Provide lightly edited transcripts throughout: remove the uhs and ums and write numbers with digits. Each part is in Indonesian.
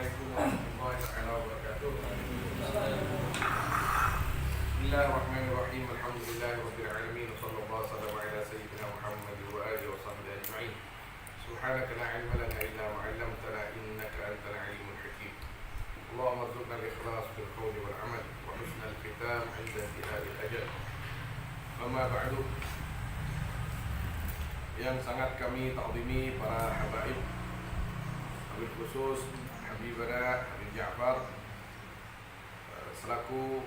Assalamualaikum warahmatullahi wabarakatuh. Bismillahirrahmanirrahim. Alhamdulillahirabbil alamin. Wassallallahu ala sayyidina Muhammad wa alihi wa sahbihi ajma'in. Subhanaka la ilma lana illa ma 'allamtana innaka antal alimul hakim. Allahumma arzuqna al-ikhlas fil qawli wal 'amal wa husnal khitam 'inda intihai al-ajal. Amma ba'du. Yang sangat kami ta'zimi para habaib, wabil khusus Habibana Habib Ja'far selaku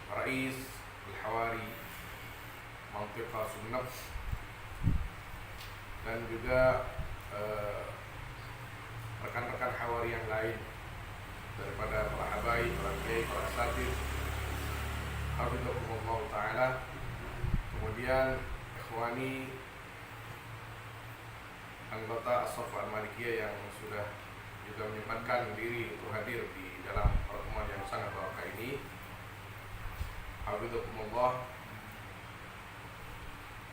Rais Al-Hawari Mantiqah Sunnah, dan juga rekan-rekan Hawari yang lain daripada para habaib, para kiai, para asatidz hafizahumullah ta'ala. Kemudian ikhwani anggota As-Saffah Al-Malikiyah yang sudah juga menyempatkan diri untuk hadir di dalam pertemuan yang sangat barokah ini. Hafizahumullah.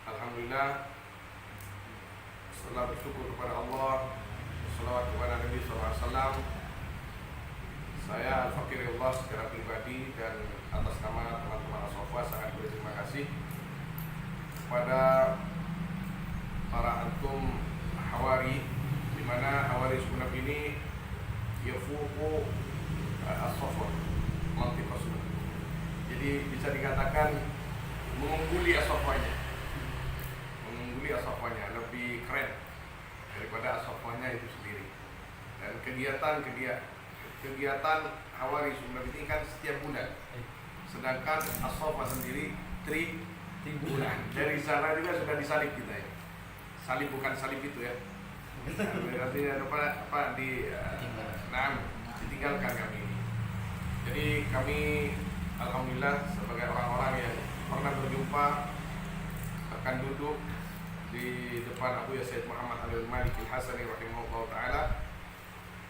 Alhamdulillah, setelah bersyukur kepada Allah, salawat kepada Nabi SAW, saya Al-Fakirullah secara pribadi dan atas nama teman-teman As-Saffah sangat berterima kasih kepada para antum Hawari, di mana Hawari Sunnah ini yafuqu as-Saffah Mantiqah Sunnah. Jadi bisa dikatakan mengungguli as-Saffahnya, lebih keren daripada as-Saffahnya itu sendiri. Dan kegiatan Hawari Sunnah ini kan setiap bulan, sedangkan as-Saffah sendiri tri bulan. Dari sana juga sudah disalib kita ya. Salib bukan salib itu ya. Artinya ditinggalkan kami ini. Jadi kami alhamdulillah sebagai orang-orang yang pernah berjumpa akan duduk di depan Abu Sayyid Muhammad Al-Malik Al-Hasani rahimahullah ta'ala,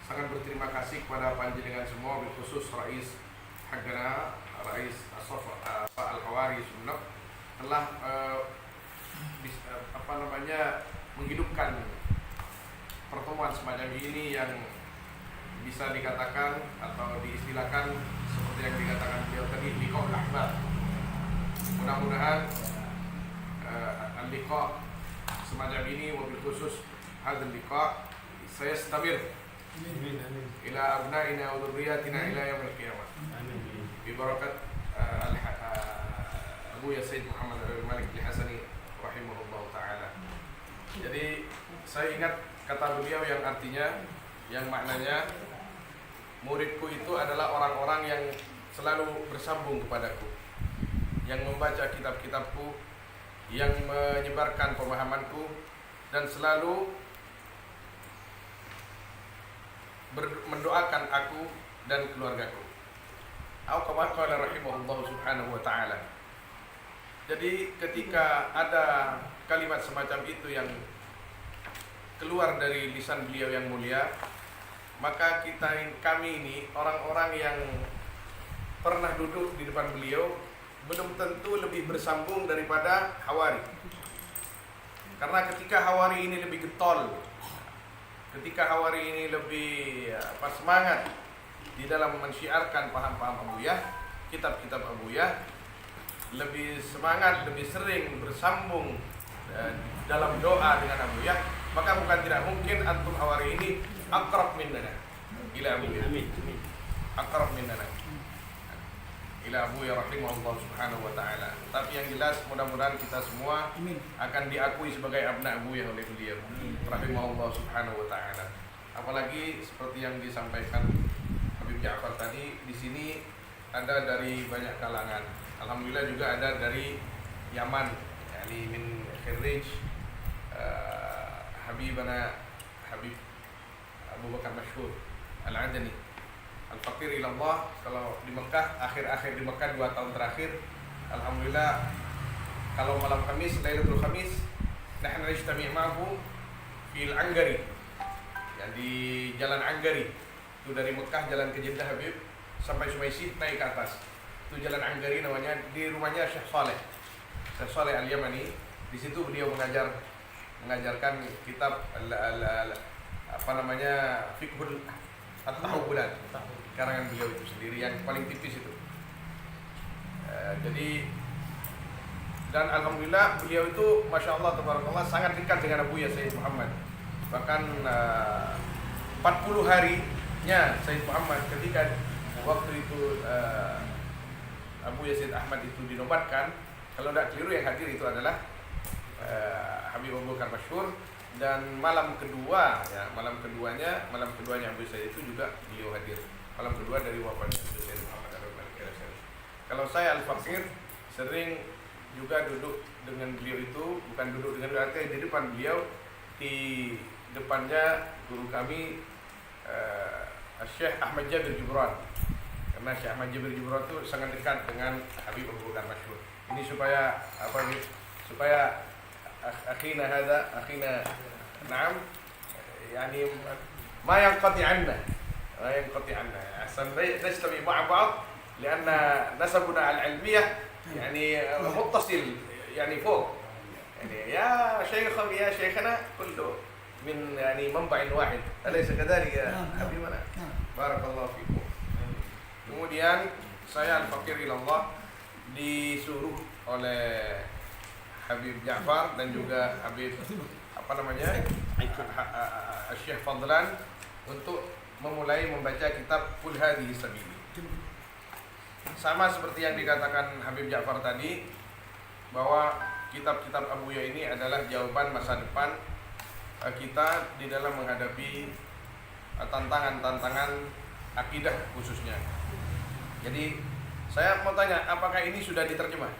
sangat berterima kasih kepada panjenengan semua, khusus Rais Haggana, Rais As-Saffah Al-Hawari Sunnah telah menghidupkan pertemuan semacam ini yang bisa dikatakan atau diistilahkan seperti yang dikatakan beliau tadi, liqa' al-ahbab. Mudah-mudahan liqa' semacam ini, wabil khusus hadzal liqa' saya stamir ila abna'ina wa dzurriyyatina ila yaumil qiyamah. Bi barakat Abu Sayyid Muhammad Al-Malik Al-Hasani rahimahullah ta'ala. Jadi saya ingat kata beliau yang artinya, yang maknanya, muridku itu adalah orang-orang yang selalu bersambung kepadaku, yang membaca kitab-kitabku, yang menyebarkan pemahamanku, dan selalu mendoakan aku dan keluargaku. Au kama qala rahimahullah subhanahu wa ta'ala. Jadi ketika ada kalimat semacam itu yang keluar dari lisan beliau yang mulia, maka kami ini orang-orang yang pernah duduk di depan beliau belum tentu lebih bersambung daripada Hawari. Karena ketika Hawari ini lebih getol, ketika Hawari ini lebih semangat di dalam mensyiarkan paham-paham Abuyah, kitab-kitab Abuyah, lebih semangat, lebih sering bersambung dalam doa dengan Abuyah, maka bukan tidak mungkin antum Hawari ini aqrab minnana ila Abuyah. Aqrab minnana ila Abuyah rahimahullah subhanahu wa ta'ala. Tapi yang jelas mudah-mudahan kita semua akan diakui sebagai abna Abuyah oleh beliau rahimahullah subhanahu wa ta'ala. Apalagi seperti yang disampaikan Habib Ja'far tadi, di sini ada dari banyak kalangan. Alhamdulillah juga ada dari Yaman, yakni min Khirrij, Habibana Habib Abu Bakar Masyhur Al-Adani Al-Fakir ilallah. Kalau di Mekah, akhir-akhir di Mekah 2 tahun terakhir, alhamdulillah, kalau malam Kamis, Lailatul Khamis, nahnu najtami' ma'ahu fil Anggari, ya, di Jalan Anggari. Itu dari Mekah jalan ke Jeddah Habib sampai Sumaisi naik ke atas. Itu Jalan Anggari namanya, di rumahnya Syekh Saleh Al-Yamani. Di situ beliau mengajarkan kitab fiqhul At-Tahawulat, karangan beliau itu sendiri yang paling tipis itu. Jadi dan alhamdulillah beliau itu masya Allah tabarakallah sangat dekat dengan Abu Sayyid Muhammad. Bahkan 40 harinya Sayyid Muhammad ketika waktu itu Abu Yazid Ahmad itu dinobatkan, kalau tidak keliru yang hadir itu adalah Habib Abu Bakar Masyhur, dan malam keduanya Abu Sayyid itu juga beliau hadir. Malam kedua dari wafatnya Abu Sayyid Muhammad Al-Malik Al-Syarif. Kalau saya Al-Fakir sering juga duduk dengan beliau itu, bukan duduk dengan artinya di depan beliau, di depannya guru kami Syekh Ahmad Jabir Jubran. Karena Syekh Ahmad Jabir Jubran itu sangat dekat dengan Habib Abu Bakar Masyhur. Ini supaya supaya akhina na'am yani ما ينقطع عنا أحسن نجتمع مع بعض لأن نسبنا العلمية يعني متصل يعني فوق يعني يا شيخنا كله من يعني منبع واحد أليس كذلك يا حبيبنا بارك الله فيكم. Kemudian saya Al-Fakir Ilallah disuruh oleh Habib Ja'far dan juga Habib Syekh Fadlan untuk memulai membaca kitab Qul Hadhihi Sabili. Sama seperti yang dikatakan Habib Ja'far tadi, bahwa kitab-kitab Abuya ini adalah jawaban masa depan kita di dalam menghadapi tantangan-tantangan akidah khususnya. Jadi saya mau tanya, apakah ini sudah diterjemah?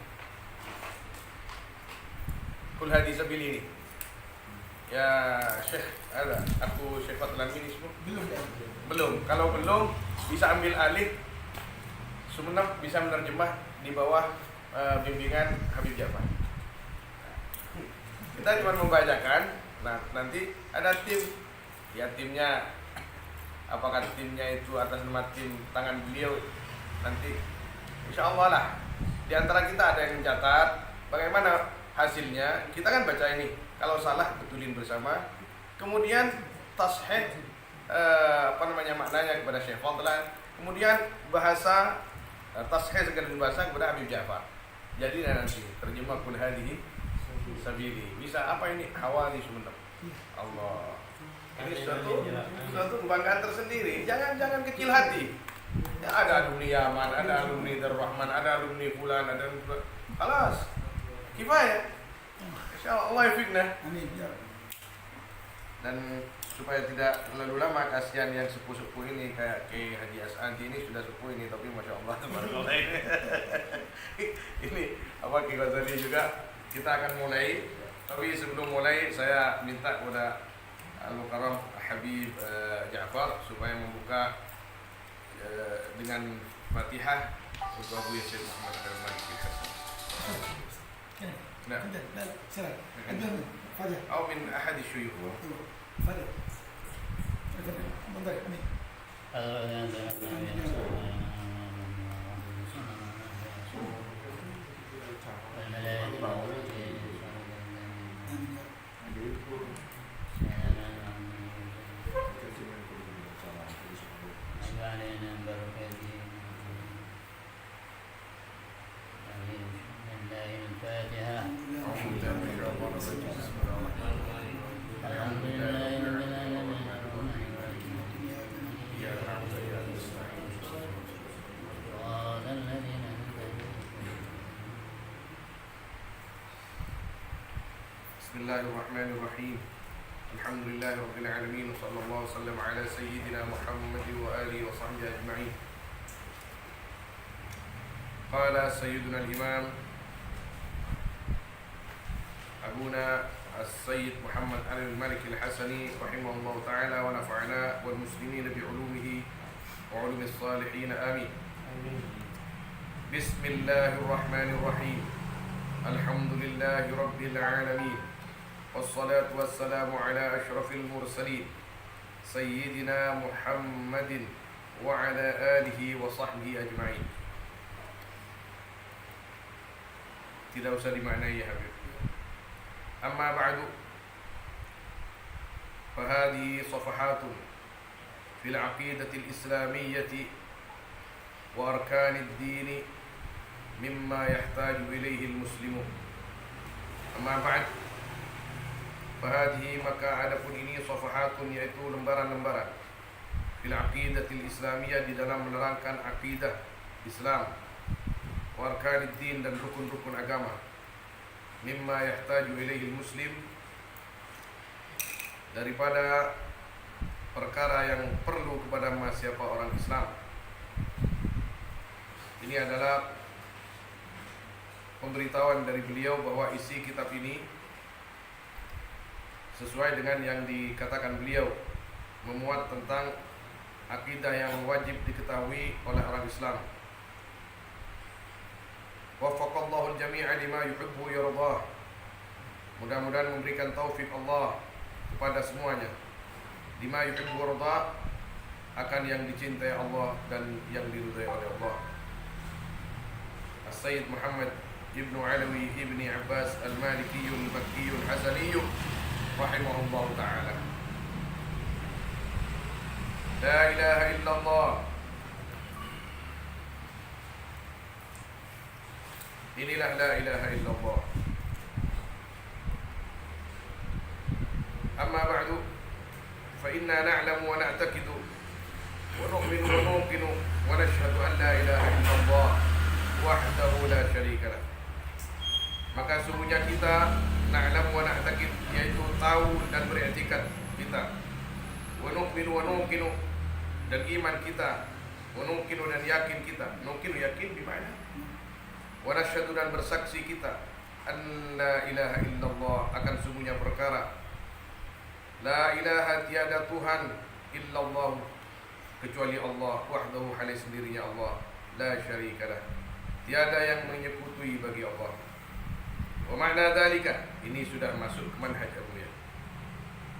Qul Hadhihi Sabili ini? Ya Syekh, aku Syekh Fadlan ini semua? Belum. Kalau belum, bisa ambil alih Sumenep, bisa menerjemah di bawah bimbingan Habib Ja'far. Kita cuma membacakan. Nah, nanti ada tim. Ya, timnya apakah timnya itu atas nama tim tangan beliau, nanti insya Allah lah di antara kita ada yang mencatat bagaimana hasilnya. Kita kan baca ini, kalau salah betulin bersama, kemudian tasheh maknanya kepada Syekh Fadlan, kemudian bahasa tasheh segala bahasa kepada Habib Ja'far. Jadi nanti terjemah Qul Hadhihi Sabili bisa apa ini Hawali Sumenep. Allah, ini suatu kebanggaan tersendiri. Jangan kecil hati. Ya, ada alumni Yaman, ada alumni Darul Rahman, ada alumni Fulan, ada alumni Alas kifayah. Insyaallah yafikna. Amin. Dan supaya tidak terlalu lama, kasihan yang sepuh-sepuh ini kayak Kiai Haji As'anti ini sudah sepuh ini, tapi masya Allah tabarakallah ini apa Kiai Ghazali juga. Kita akan mulai, tapi sebelum mulai saya minta kepada Al-Mukarram Habib Ja'far supaya membuka dengan Fatihah untuk Abu Sayyid Muhammad Al-Malik Al-Syarif. Nah, atau min ahad syuyukh. Fadhil. Bismillahirrahmanirrahim. Alhamdulillahirabbil alamin, sallallahu wasallam ala sayyidina Muhammad wa alihi wa sahbihi ajma'in. Qala sayyiduna al-imam Abuna As-Sayyid Muhammad Al-Malik Al-Hasani rahimahullah ta'ala wa nafa'ana wal muslimin bi ulumihi wa ulumi as-salihin amin. Bismillahirrahmanirrahim. Alhamdulillahi rabbil alamin. والصلاة والسلام على أشرف المرسلين سيدنا محمد وعلى آله وصحبه أجمعين. Tidak usah dimaknai ya Habib. Amma ba'du, fahadi safahatun fil aqidati al-islamiyyati wa arkanid din mimma yahtaju ilayhi al-muslimun. Amma ba'd, fahadihi, maka adapun ini safahatun, yaitu lembaran-lembaran, fil aqidatil islamiyah, di dalam menerangkan akidah Islam, wa arkanid din, dan rukun-rukun agama, mimma yahtaju ilaihi muslim, daripada perkara yang perlu kepada siapa orang Islam. Ini adalah pemberitahuan dari beliau bahwa isi kitab ini sesuai dengan yang dikatakan beliau, memuat tentang akidah yang wajib diketahui oleh orang Islam. Waffaqallahu al-jami'a lima yuhibbu yardah. Mudah-mudahan memberikan taufik Allah kepada semuanya, lima yuhibbu yardah, akan yang dicintai Allah dan yang diridhai oleh Allah. As-Sayyid Muhammad Ibnu Alawi Ibni Abbas Al-Maliki Al-Makki Al-Hasani rahimahullah ta'ala. La ilaha illallah. Inilah la ilaha illallah. Amma ba'du, fa inna na'lamu wa na'taqidu wa nu'minu wa nuqinu wa nashhadu an la ilaha illallah wahdahu la syarika lah. Maka sungguhnya kita na'lamu wa na'taqid, yaitu tahu dan beriktikad kita, wa nu'minu wa nuqinu, dan iman kita, wa nuqinu, dan yakin kita. Nuqinu yakin bimana, wa nashhadu, dan bersaksi kita, an la ilaha illallah, akan sungguhnya perkara la ilaha, tiada Tuhan, illallah, kecuali Allah, wahdahu, halai sendirinya Allah, la syarikalah, tiada yang menyekutui bagi Allah. Wa ma'na dzalika, ini sudah masuk ke manhaj Abuya.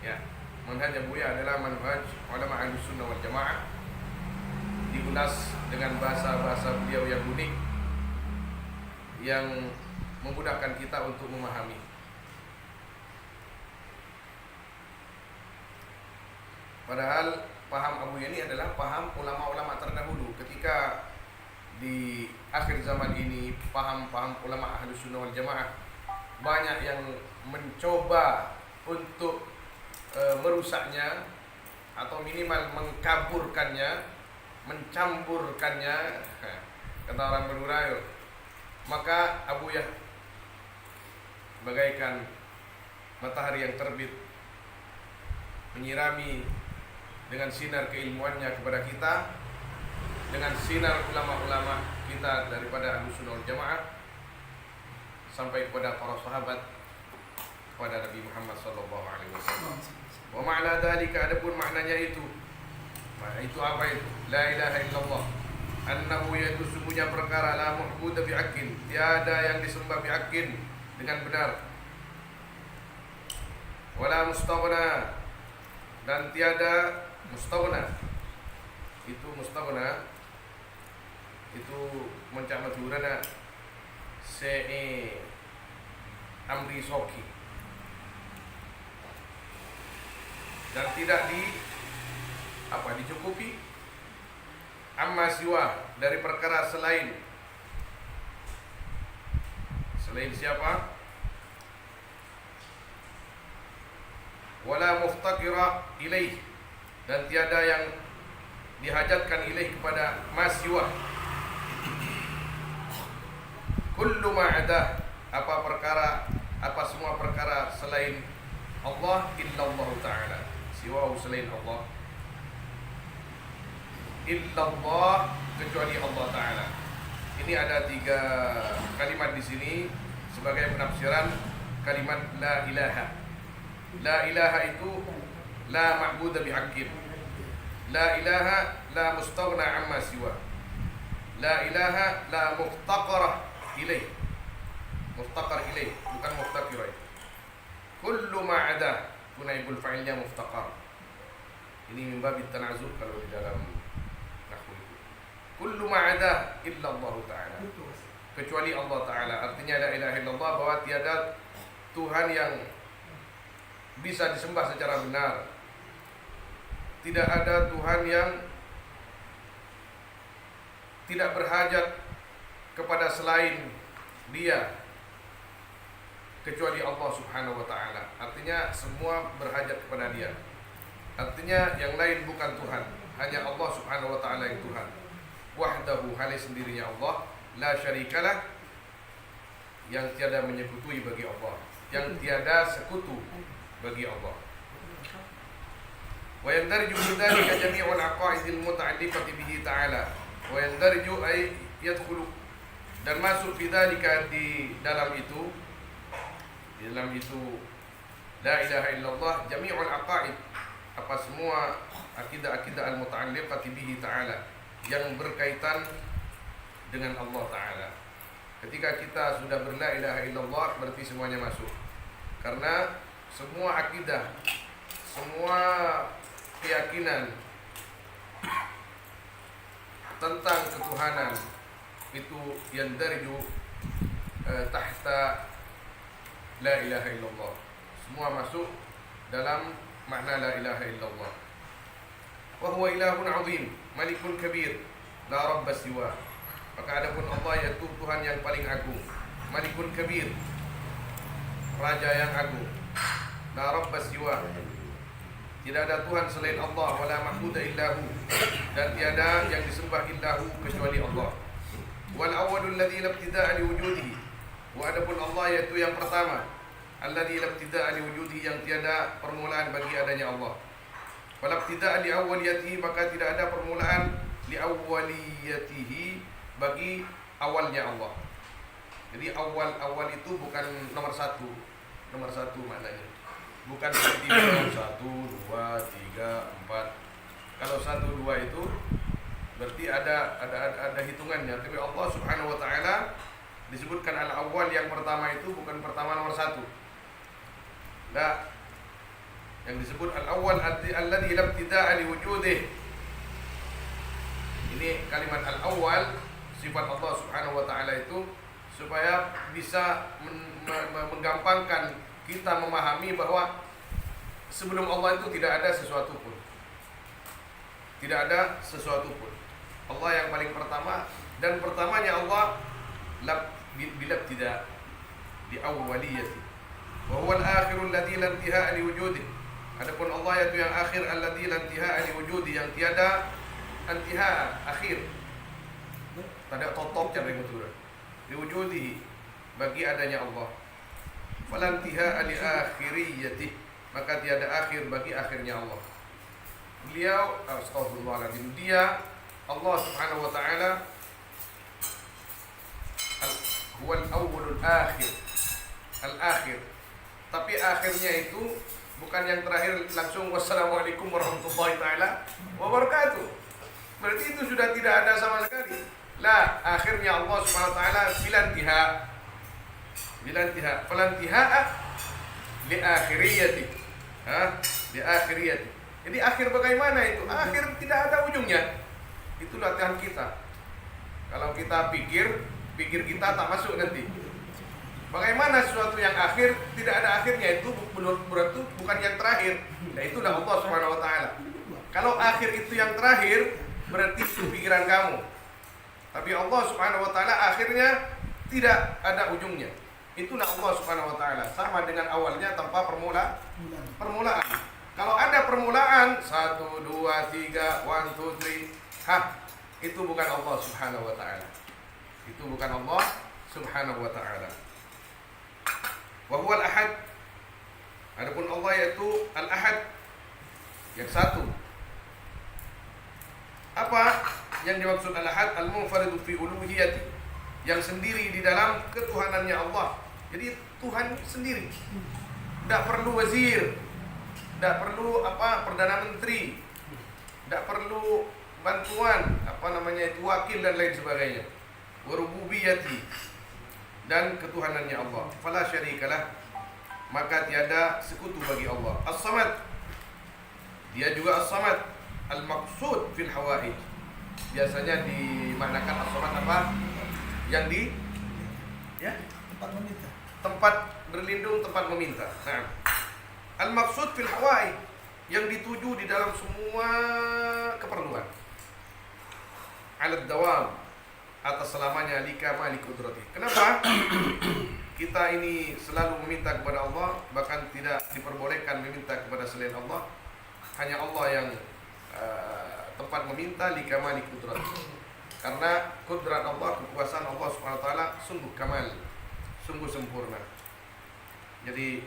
Ya, manhaj Abuya adalah manhaj ulama Ahlussunnah wal Jamaah, diulas dengan bahasa-bahasa beliau yang unik, yang memudahkan kita untuk memahami. Padahal paham Abuya ini adalah paham ulama-ulama terdahulu. Ketika di akhir zaman ini, paham-paham ulama Ahlussunnah wal Jamaah banyak yang mencoba untuk merusaknya, atau minimal mengkaburkannya, mencampurkannya, kata orang Madura. Maka Abuya bagaikan matahari yang terbit, menyirami dengan sinar keilmuannya kepada kita, dengan sinar ulama-ulama kita daripada Ahlussunnah wal Jamaah, sampai kepada para sahabat, kepada Nabi Muhammad sallallahu alaihi wasallam. Wa ma'na dzalika, adapun maknanya itu, itu apa itu? La ilaha illallah, annahu, yaitu sungguhnya perkara, la ma'budu bihaqqin, tiada yang disembah bihaqqin, dengan benar, wala mustaghna, dan tiada mustaghna. Itu mustaghna itu mencak madurana amri soki, dan tidak dicukupi, amma siwa, dari perkara selain siapa, wala muftaqira ilaih, dan tiada yang dihajatkan ilaih kepada masiwa, kullu ma'adah, apa semua perkara selain Allah, illallah ta'ala, siwa, selain Allah, illallah, kecuali Allah ta'ala. Ini ada 3 kalimat di sini sebagai penafsiran kalimat la ilaha. La ilaha itu la ma'budu bihaqqin, la ilaha la mustaghna amma siwa, la ilaha la muftaqara ilaih. Muftaqar ilaih, bukan muftaqir. Kullu ma'ada, tunaibul fa'ilnya muftaqar. Ini min babit tanazul kalau di dalam nahwu itu. Kullu ma'ada illa Allah ta'ala, kecuali Allah ta'ala. Artinya la ilaha illallah, bahwa tiada Tuhan yang bisa disembah secara benar, tidak ada Tuhan yang tidak berhajat kepada selain Dia kecuali Allah Subhanahu wa taala. Artinya semua berhajat kepada Dia. Artinya yang lain bukan Tuhan, hanya Allah Subhanahu wa taala yang Tuhan. Wahdahu, hanya sendirinya Allah, la syarikalah, yang tiada menyekutui bagi Allah, yang tiada sekutu bagi Allah. Wa yandarju bidzalika jami'ul aqaidil muta'alliqati bihi ta'ala. Wa yandarju ay yadkhulu, dan masuk bidzalika di dalam itu la ilaha illallah jami'ul aqaid, apa semua akidah-akidah al-muta'alliqati bihi ta'ala, yang berkaitan dengan Allah Ta'ala. Ketika kita sudah berla ilaha illallah, berarti semuanya masuk. Karena semua akidah, semua keyakinan tentang ketuhanan itu yang darju tahta la ilaha illallah. Semua masuk dalam makna la ilaha illallah. Wa huwa ilahun azim, malikun kabir, la rabba siwa. Maka adapun Allah yaitu Tuhan yang paling agung, malikun kabir, raja yang agung, la rabba siwa, tidak ada Tuhan selain Allah, wala ma'budu illahu, dan tiada yang disembah illahu kecuali Allah. Wal awwalul ladzi la ibtida'a li wujudihi, wa adapun Allah yaitu yang pertama, alladzi la ibtida'a li wujudihi, yang tiada permulaan bagi adanya Allah. Wala ibtida'a li awwaliyatihi, maka tidak ada permulaan li awwaliyatihi, bagi awalnya Allah. Jadi awal itu bukan nomor satu maknanya. Bukan seperti 1, 2, 3, 4. Kalau 1, 2 itu berarti ada hitungannya. Tapi Allah Subhanahu wa taala disebutkan al-awwal, yang pertama itu bukan pertama nomor 1. Nah, yang disebut al-awwal alladzi la ibtida'a li wujudihi. Ini kalimat al-awwal, sifat Allah Subhanahu wa taala itu supaya bisa menggampangkan kita memahami bahwa sebelum Allah itu tidak ada sesuatu pun. Tidak ada sesuatu pun. Allah yang paling pertama, dan pertamanya Allah bila tidak di awwaliyati. Wa huwa al-akhirul ladzi la intihaa li wujudi. Adapun Allah yaitu yang akhir, alladzi la intihaa li wujudi, yang tiada intihaa, akhir. Tidak totoknya dari betul. Li wujudihi, bagi adanya Allah. Fala intihaa li akhiriyati, maka tiada akhir bagi akhirnya Allah. Beliau, astagfirullahaladzim, dia Allah Subhanahu wa taala huwal awwalul akhir, al-akhir. Tapi akhirnya itu bukan yang terakhir langsung wassalamualaikum warahmatullahi taala wabarakatuh. Berarti itu sudah tidak ada sama sekali. La, akhirnya Allah Subhanahu wa taala bila intiha. Fala intihaa li akhiriyati. Li akhiriyati. Jadi akhir bagaimana itu? Akhir tidak ada ujungnya. Itu latihan kita. Kalau kita pikir kita tak masuk nanti. Bagaimana sesuatu yang akhir tidak ada akhirnya, itu berarti bukan yang terakhir. Nah, itulah Allah Subhanahu wa taala. Kalau akhir itu yang terakhir, berarti itu pikiran kamu. Tapi Allah Subhanahu wa taala akhirnya tidak ada ujungnya. Itulah Allah Subhanahu wa taala, sama dengan awalnya tanpa permulaan. Kalau ada permulaan 1, 2, 3, 1, 2, 3, itu bukan Allah Subhanahu wa taala. Itu bukan Allah Subhanahu wa taala. Wa huwal ahad. Adapun Allah yaitu al-ahad, yang satu. Apa yang dimaksud al-ahad? Al-munfaridu fi uluhiyati, yang sendiri di dalam ketuhanannya Allah. Jadi Tuhan sendiri. Tidak perlu wazir, tidak perlu perdana menteri, tidak perlu bantuan wakil dan lain sebagainya. Wa rububiyati, dan ketuhanannya Allah. Fala syarikalah, maka tiada sekutu bagi Allah. As-samad, dia juga as-samad. Al-maqsud fil hawaij, biasanya dimaknakan as-samad apa? Yang tempat meminta. Tempat berlindung, tempat meminta. Nah, al-maqsud fil hawaij, yang dituju di dalam semua keperluan. Alad dawam, atas selamanya, likamali kudrati. Kenapa? Kita ini selalu meminta kepada Allah, bahkan tidak diperbolehkan meminta kepada selain Allah. Hanya Allah yang tempat meminta, likamali kudrati. Karena kudrat Allah, kekuasaan Allah Subhanahu wa taala sungguh kamal, sungguh sempurna. Jadi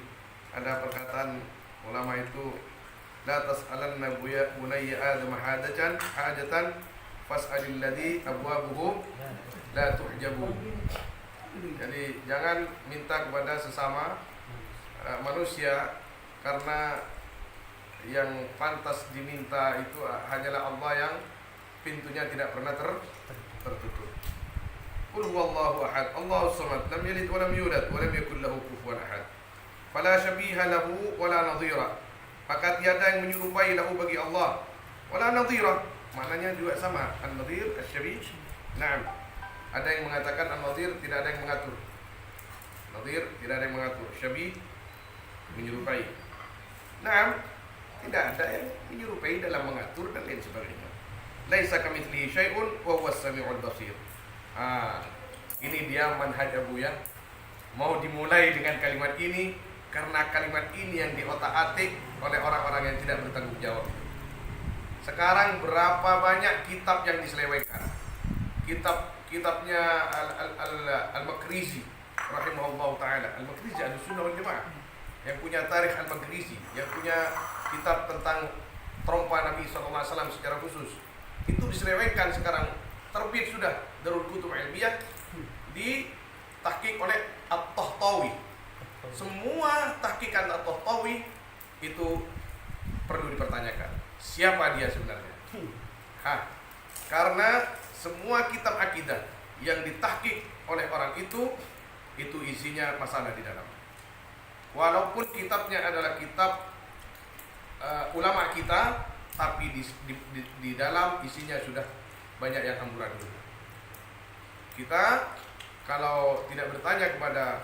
ada perkataan ulama itu, la tas'alanna bunayya adam hajatan fas'alil ladzi abwabuhu la tuhjabu. Jadi jangan minta kepada sesama manusia, karena yang pantas diminta itu hanyalah Allah yang pintunya tidak pernah tertutup. Qul huwallahu ahad, Allahus samad, lam yalid wa lam yulad wa lam yakul lahu kufuwan ahad. Fala syabiha lahu wala nadhira. Maka tiada yang menyerupai lahu bagi Allah. Wala nadhira, maknanya juga sama. An-nadhir, asy-syabih. Naam. Ada yang mengatakan an-nadhir tidak ada yang mengatur. Nadhir tidak ada yang mengatur. Syabih menyerupai. Naam, tidak ada yang menyerupai dalam mengatur dan lain sebagainya. Laisa kamitslihi syai'un wa huwas samiul basir. Ini dia manhaj Abu ya. Mau dimulai dengan kalimat ini karena kalimat ini yang diotak-atik oleh orang-orang yang tidak bertanggung jawab. Sekarang berapa banyak kitab yang diselewengkan? Kitabnya Al-Makrizi rahimahullah taala. Al-Makrizi Ahlussunnah wal Jamaah, yang punya tarikh Al-Makrizi, yang punya kitab tentang trompa Nabi SAW secara khusus. Itu diselewengkan sekarang, terbit sudah Darul Kutub Ilmiyah, ditahqiq oleh At-Tahtawi. Semua tahqiqan At-Tahtawi itu perlu dipertanyakan. Siapa dia sebenarnya? Karena semua kitab akidah yang ditahqiq oleh orang itu isinya masalah di dalam. Walaupun kitabnya adalah kitab ulama kita, tapi di dalam isinya sudah banyak yang amburadul. Kita kalau tidak bertanya kepada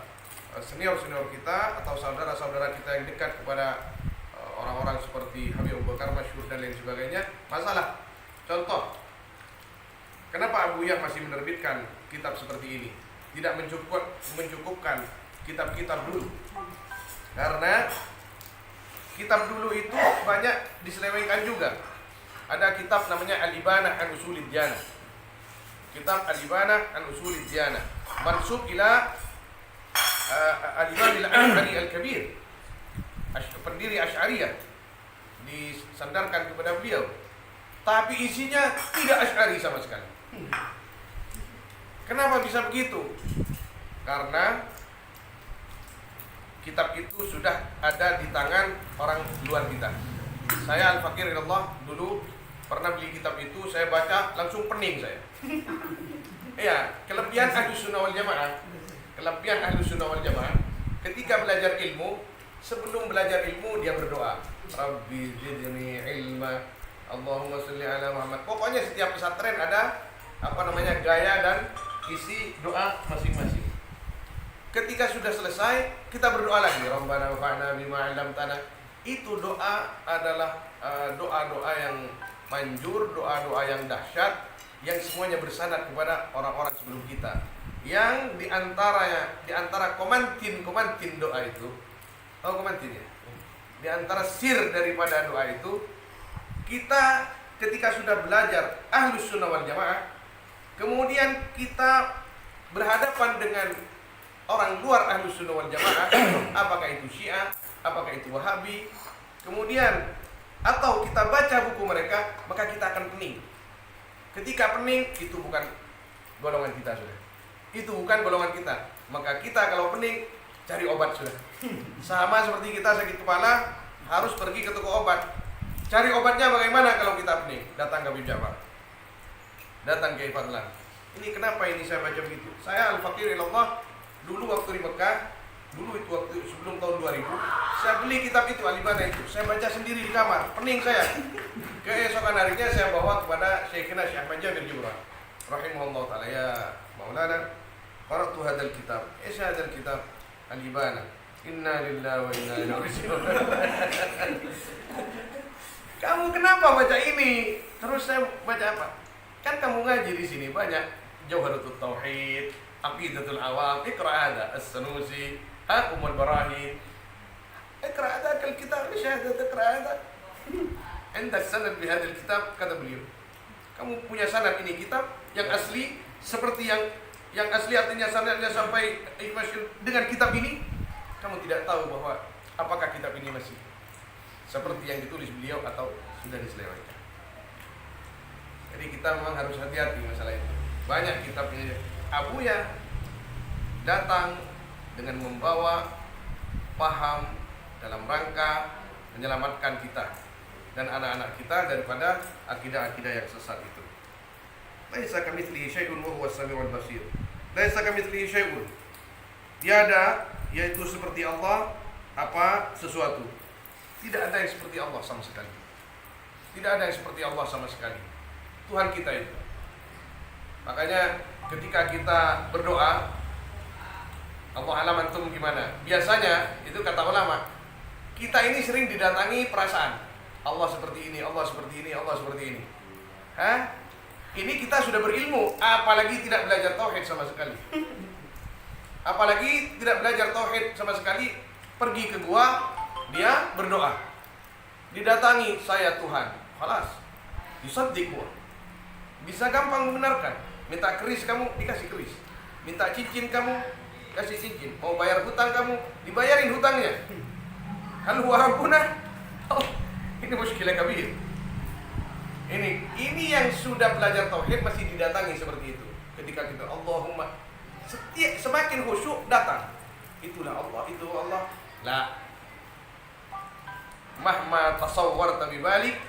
senior-senior kita atau saudara-saudara kita yang dekat kepada orang-orang seperti Habib Abu Bakar Masyhur dan lain sebagainya, masalah. Contoh, kenapa Abu Yah masih menerbitkan kitab seperti ini? Tidak mencukupkan kitab-kitab dulu. Karena kitab dulu itu banyak diselewengkan juga. Ada kitab namanya Al-Ibanah an Usulid Diyanah. Kitab Al-Ibanah an Usulid Diyanah mansub ila Al-Imam Al-Ash'ari Al-Kabir, pendiri Asy'ariyah, disandarkan kepada beliau. Tapi isinya tidak Asy'ari sama sekali. Kenapa bisa begitu? Karena kitab itu sudah ada di tangan orang luar kita. Saya Al-Fakir ilallah dulu pernah beli kitab itu, saya baca langsung pening saya. Iya, kelebihan Ahlussunnah wal Jamaah. Kelebihan Ahlussunnah wal Jamaah, ketika belajar ilmu, sebelum belajar ilmu dia berdoa, Rabbi zidni ilma, Allahumma sholli ala Muhammad. Pokoknya setiap pesantren ada gaya dan isi doa masing-masing. Ketika sudah selesai, kita berdoa lagi, Rabbana wafa'na bima 'allamtana. Itu doa adalah doa-doa yang manjur, doa-doa yang dahsyat, yang semuanya bersanad kepada orang-orang sebelum kita. Yang di antara komantin doa itu, tahu komantin ya? Di antara sir daripada doa itu, kita ketika sudah belajar Ahlussunnah wal Jamaah, kemudian kita berhadapan dengan orang luar Ahlussunnah wal Jamaah, apakah itu Syiah, apakah itu Wahabi, kemudian atau kita baca buku mereka, maka kita akan pening. Ketika pening, itu bukan golongan kita sudah. Itu bukan golongan kita. Maka kita kalau pening, cari obat sudah. Sama seperti kita sakit kepala, harus pergi ke toko obat. Cari obatnya bagaimana kalau kita pening? Datang ke Habib Ja'far, datang ke Fadlan. Ini kenapa ini saya baca begitu? Saya Al-Fakir ilallah, dulu waktu di Mekah, waktu sebelum tahun 2000, saya beli kitab itu, Al-Ibanah itu. Saya baca sendiri di kamar, pening saya. Keesokan harinya saya bawa kepada Syekhina Syekh Ahmad Jabir Jubran rahimahullah ta'ala, ya Maulana, qara'tu hadzal kitab. Hadzal kitab Al-Ibanah. Inna lillahi wa inna ilaihi raji'un. Kamu kenapa baca ini? Terus saya baca apa? Kan kamu ngaji di sini banyak Jauharatul Tauhid, Aqidatul Awam, Iqra hada As-Sanusi, Ummul Barahin. Iqra hada al-kitab bi syahadat Iqra hada. Anda sanad bi hadal kitab, kata beliau. Kamu punya sanad ini kitab yang asli seperti yang asli, artinya sanadnya sampai dengan kitab ini. Kamu tidak tahu bahwa apakah kitab ini masih seperti yang ditulis beliau atau sudah diselewengkan. Jadi kita memang harus hati-hati masalah itu. Banyak kitabnya. Abuya datang dengan membawa paham dalam rangka menyelamatkan kita dan anak-anak kita daripada akidah-akidah yang sesat itu. Laisa kamitslihi syai'un wa huwas samiul basir. Laisa kamitslihi syai'un. Tiada, yaitu seperti Allah, apa sesuatu. Tidak ada yang seperti Allah sama sekali. Tidak ada yang seperti Allah sama sekali. Tuhan kita itu. Makanya ketika kita berdoa, Allah alam antum gimana? Biasanya itu kata ulama, kita ini sering didatangi perasaan. Allah seperti ini, Allah seperti ini, Allah seperti ini. Ini kita sudah berilmu, apalagi tidak belajar tauhid sama sekali. Apalagi tidak belajar tauhid sama sekali, pergi ke gua, dia berdoa. Didatangi, saya Tuhan. Khalas. Yusaddiq gua. Bisa gampang membenarkan. Minta keris kamu, dikasih keris. Minta cincin kamu, kasih cincin. Mau bayar hutang kamu, dibayarin hutangnya. Hal huwa rabbuna. Ini muskilah kabir. Ini yang sudah belajar tauhid masih didatangi seperti itu. Ketika kita Allahumma, semakin khusyuk datang. Itulah Allah, itu Allah. La mahma tasawwarta bi balik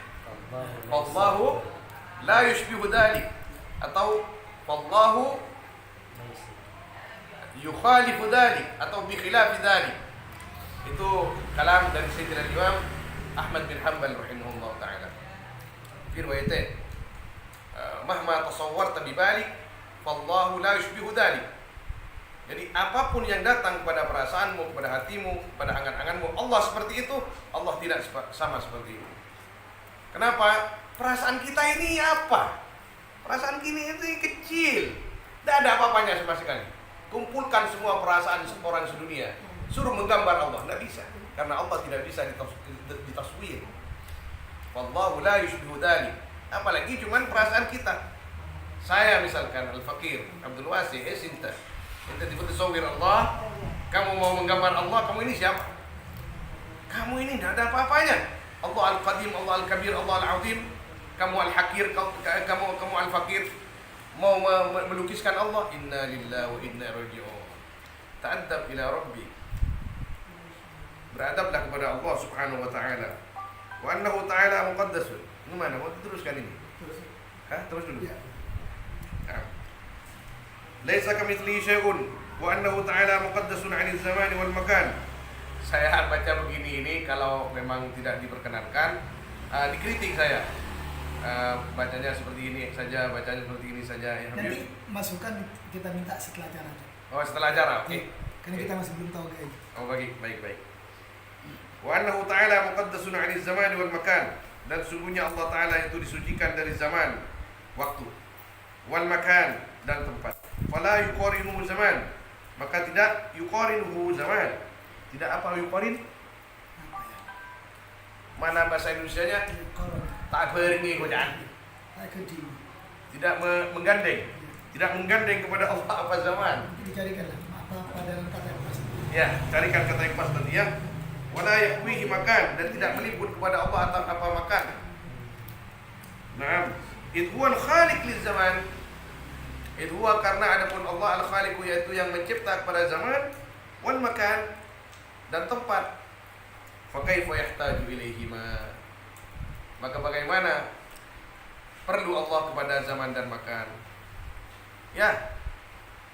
Allahu la yushbihu dhalik, atau wallahu yukhalifu dhalik, atau bi khilafi dhalik. Itu kalam dari Sayyidina Imam Ahmad bin Hanbal rahimahullah ta'ala. Fi riwayatain mahma tasawwarta bi balik wallahu la yushbihu dhalik. Jadi apapun yang datang kepada perasaanmu, kepada hatimu, kepada angan-anganmu, Allah seperti itu, Allah tidak sama seperti itu. Kenapa? Perasaan kita ini apa? Perasaan ini kecil, tidak ada apa-apanya sama sekali. Kumpulkan semua perasaan orang sedunia, suruh menggambar Allah, tidak bisa, karena Allah tidak bisa ditaswir. Wallahu la yushbihu dzalik. Apalagi cuman perasaan kita. Saya misalkan Al-Fakir Abdul Wasi, Sinta, ente tiba tasawir Allah, kamu mau menggambar Allah, kamu ini siapa? Kamu ini tidak ada apa-apanya. Allah Al-Qadim, Allah Al-Kabir, Allah Al-Azim. Kamu Al-Hakir, kamu Al-Fakir. Mau melukiskan Allah, inna lillahi wa inna ilaihi raji'un. Ta'addab ila Rabbi. Beradablah kepada Allah Subhanahu wa ta'ala. Wa annahu ta'ala muqaddasun. Gimana? Mau diteruskan ini? Terus dulu. Laisa kamitslihi syai'un wa annahu ta'ala muqaddasun 'anil zamani wal makan. Saya baca begini ini kalau memang tidak diperkenankan, dikritik saya. Bacanya seperti ini saja, bacanya seperti ini saja ya. Nanti masukan kita minta setelah acara. Oh, setelah acara. Oke. Karena kita masih belum tahu guys. Oh, baik. Wa annahu ta'ala muqaddasun 'anil zamani wal makan. Dan sungguhnya Allah Ta'ala itu disucikan dari zaman, waktu, wal makan, dan tempat. Fala yuqarinuhu zaman, maka tidak yuqarinuhu zaman. Tidak apa yuqarin? Mana bahasa Indonesianya? Ta'beringi bacaan. Tidak menggandeng. Tidak menggandeng kepada Allah apa zaman. Dicarikanlah apa dalam kata yang pas. Ya, carikan kata yang pas tadi ya. Wala yahwihi makan, dan tidak meliput kepada Allah atau apa makan. Naam, idhuwa al-khaliq lil zaman. Idhuwa karena adapun Allah al-khaliq, yaitu yang mencipta kepada zaman, wal makan, dan tempat. Fa kaifa yahtaju ilaihima, maka bagaimana perlu Allah kepada zaman dan makan? Ya,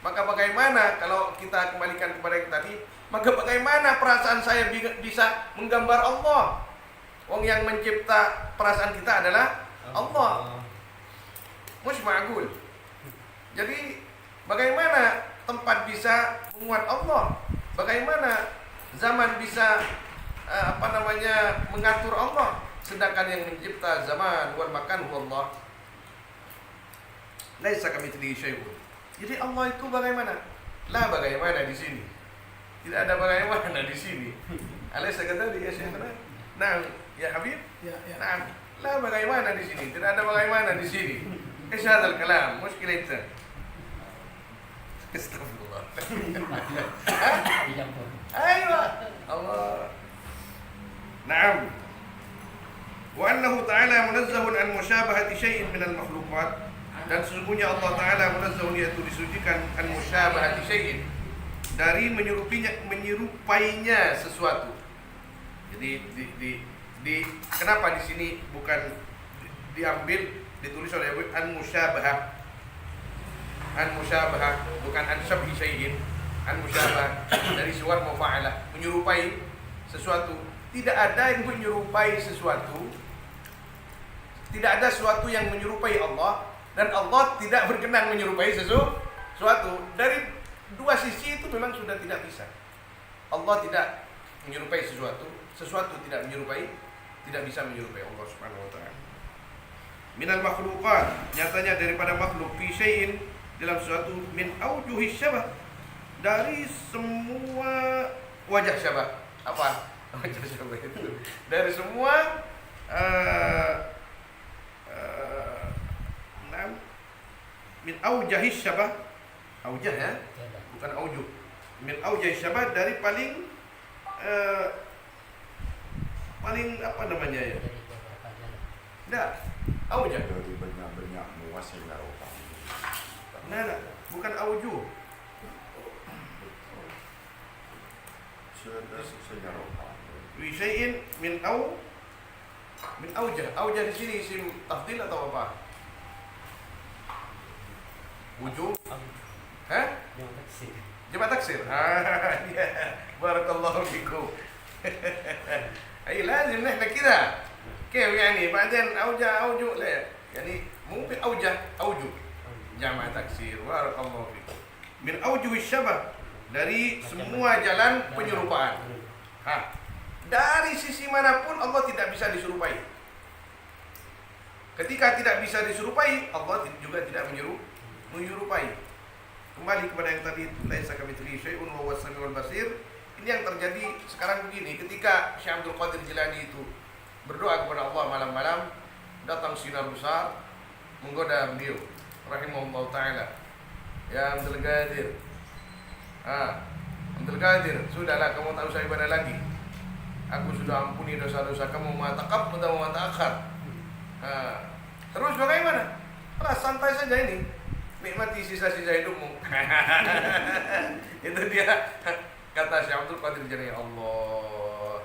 maka bagaimana kalau kita kembalikan kepada yang tadi? Maka bagaimana perasaan saya bisa menggambar Allah? Wong yang mencipta perasaan kita adalah Allah. Mush ma'gul. Jadi bagaimana tempat bisa memuat Allah? Bagaimana zaman bisa mengatur Allah? sedangkan yang mencipta zaman wal makan huwa Allah. Laisa kamitslihi syai'un. Jadi Allah itu bagaimana? La bagaimana di sini. Tidak ada bagaimana di sini. Alaysa kadzalik ya Syekhna? Nah, ya Habib? Ya. Nah, la bagaimana di sini. Tidak ada bagaimana di sini. Eesh hadzal kalam? Mushkilah itu. Astagfirullah. Ayo. Allah. Naam. Wa annahu ta'ala munazzahun an musyabahati syai'in minal makhluqat. Dan sesungguhnya Allah Ta'ala munazzahun, yaitu disucikan, an musyabahati syai'in, dari menyerupainya sesuatu. Jadi kenapa di sini bukan diambil ditulis oleh an musyabah? An musyabah bukan an syabhi syai'in. An musyabah dari suwar mufa'alah, menyerupai sesuatu. Tidak ada yang menyerupai sesuatu. Tidak ada sesuatu yang menyerupai Allah, dan Allah tidak berkenan menyerupai sesuatu. Dari dua sisi itu memang sudah tidak bisa. Allah tidak menyerupai sesuatu, sesuatu tidak bisa menyerupai Allah Subhanahu wa taala. Minal makhluqat, nyatanya daripada makhluk, fi syai'in, dalam sesuatu, min aujuhi syabah, dari semua wajah syabah. Apa wajah syabah itu? Dari semua min aujahi syabah, aujah ya, bukan aujuh. Min aujahi syabah, dari paling apa namanya ya? Tidak, aujah. Dari banyak-banyak muasil larutan. Nah, bukan aujuh. Senyarutan. Wi syai'in min aujah. Aujah di sini isim tafdil atau apa? Wujuh? Hah? Jamak taksir. Ya. Barakallahu fikum. أي لازم نحن كذا. كيف يعني بعدين أوجه لا يعني مو أوجه جمع تكسير. Barakallahu fikum. Min aujuh syabah, dari semua jalan penyerupaan. Dari sisi manapun Allah tidak bisa diserupai. Ketika tidak bisa diserupai, Allah juga tidak menyerupai. Kembali kepada yang tadi, laisa kamitslihi syai'un wa huwas samiul basir. Ini yang terjadi sekarang begini, ketika Syekh Abdul Qadir Jilani itu berdoa kepada Allah malam-malam, datang sinar besar menggoda beliau rahimahullah taala. Ya Abdul Qadir, Abdul Qadir, sudahlah kamu tak usah ibadah lagi. Aku sudah ampuni dosa-dosa kamu, ma taqabbal wa ma ta'akhkhar. Terus bagaimana? Santai saja ini, nikmati sisa-sisa hidupmu. Itu dia kata Syekh Abdul Qadir Jilani. Allah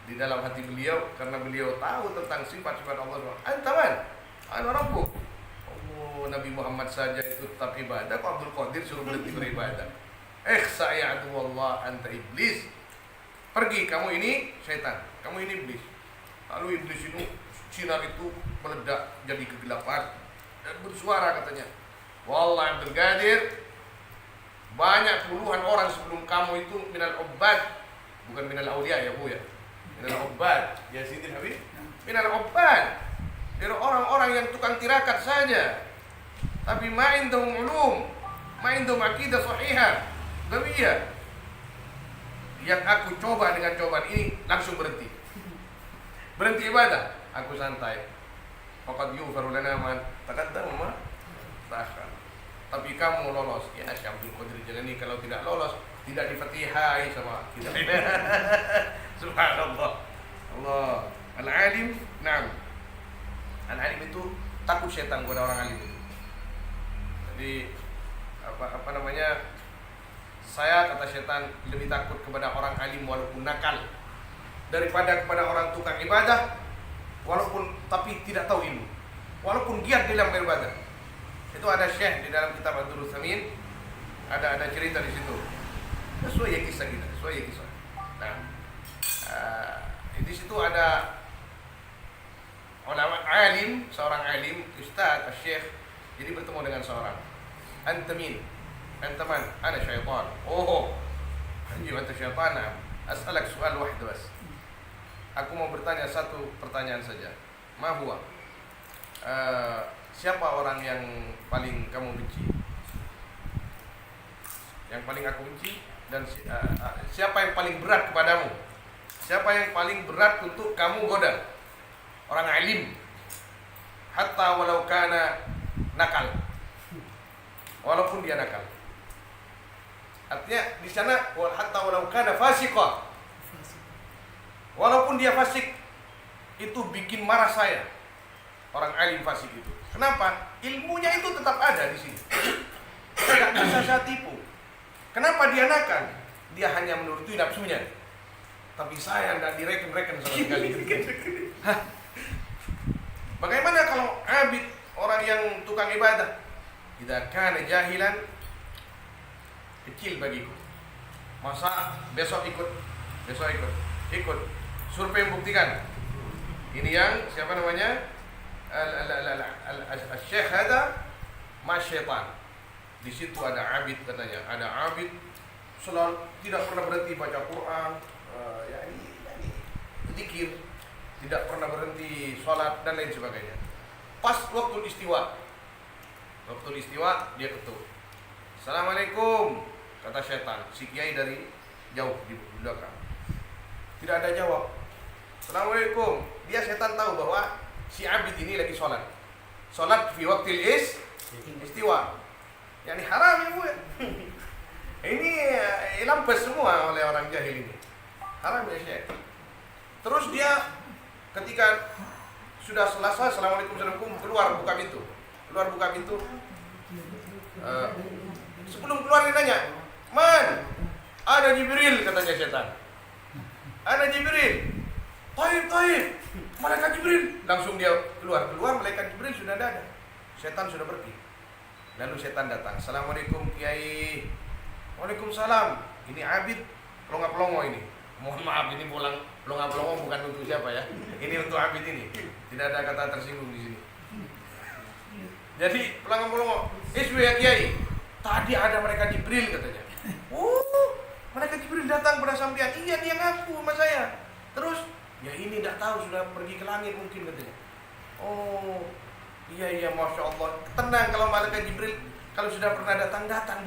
di dalam hati beliau, karena beliau tahu tentang sifat-sifat Allah. Anta man? Ana rabbuk. Oh, Nabi Muhammad saja itu tetap ibadah, kok Abdul Qadir suruh berhenti beribadah? Ikhsa ya aduwallah anta iblis. Pergi, kamu ini syaitan, kamu ini iblis. Lalu iblis itu, sinar itu meledak jadi kegelapan dan bersuara katanya, wallah Abdul Qadir, banyak puluhan orang sebelum kamu itu minal ubbad, bukan minal awliya ya Bu ya, minal ubbad ya Sidin Habib, minal ubbad, dari orang-orang yang tukang tirakat saja, tapi ma'indahum ulum, ma'indahum aqidah sahihah gawiyah. Yang aku coba dengan cobaan ini langsung berhenti ibadah, aku santai. Faqad yughfaru lana ma taqaddama ma ta'akhkhar. Tapi kamu lolos. Ya Syekh Abdul Qadir Jilani kalau tidak lolos tidak difatihai sama kita. Subhanallah. Allah. Al-alim, na'am. Al-alim itu takut setan kepada orang alim. Jadi apa namanya? Saya, kata setan, lebih takut kepada orang alim walaupun nakal daripada kepada orang tukang ibadah walaupun tapi tidak tahu ilmu, walaupun giat dalam beribadah. Itu ada syekh di dalam kitab Ad-Durrus Tsamin, ada cerita di situ. Sesuai ya kisah kita, sesuai ya kisah. Nah, di situ ada ulama alim, seorang alim, ustaz, syekh, jadi bertemu dengan seorang. Anta min? Anta man? Ana syaitan. Oh, anjir anta syaitan. As'alak soal wahid bas. aku mau bertanya satu pertanyaan saja. Ma huwa? Siapa orang yang paling kamu benci? Yang paling aku benci. Dan siapa yang paling berat kepadamu? Siapa yang paling berat untuk kamu goda? Orang alim. Hatta walau kana nakal. Walaupun dia nakal. Artinya di sana hatta walau kana fasiqa. Walaupun dia fasik, itu bikin marah saya. Orang alim fasik itu. Kenapa? Ilmunya itu tetap ada di sini. Tidak bisa saya tipu. Kenapa dia nakal? Dia hanya menuruti nafsunya. Tapi saya tidak direken-reken sama sekali. Hah? Bagaimana kalau abid, orang yang tukang ibadah? Idza kana jahilan, kecil bagiku. Masa besok ikut? Ikut. Survei membuktikan. Ini yang siapa namanya? Al-Syekh ada masyaitan. Di situ ada abid katanya. Ada abid selalu tidak pernah berhenti baca Quran, zikir, tidak pernah berhenti sholat dan lain sebagainya. Pas waktu istiwa dia ketuk. Assalamualaikum, kata syaitan. Si kiai dari jauh di belakang. Tidak ada jawab. Assalamualaikum. Dia setan tahu bahwa si abid ini lagi sholat. Sholat fi waktil istiwa. Yani haram ya Bu. Ini lampas semua oleh orang jahil ini. Haram ya Syekh. Terus dia ketika sudah selesai Assalamualaikum keluar buka pintu. Sebelum keluar dia nanya, "Man, ada Jibril," katanya setan. "Ada Jibril." Taib. Malaikat Jibril. Langsung dia keluar malaikat Jibril sudah ada. Setan sudah pergi. Lalu setan datang. Assalamualaikum Kiai. Waalaikumsalam. Ini abid pelongo-pelongo ini. Mohon maaf ini pelongo-pelongo bukan untuk siapa ya. Ini untuk abid ini. Tidak ada kata tersinggung di sini. Jadi pelongo-pelongo. Iswi ya Kiai. Tadi ada malaikat Jibril katanya. Malaikat Jibril datang pada sampean. Iya dia ngaku sama saya. Terus ya ini tidak tahu sudah pergi ke langit mungkin katanya. Oh. Iya Masya Allah. Tenang kalau malaikat Jibril kalau sudah pernah datang datang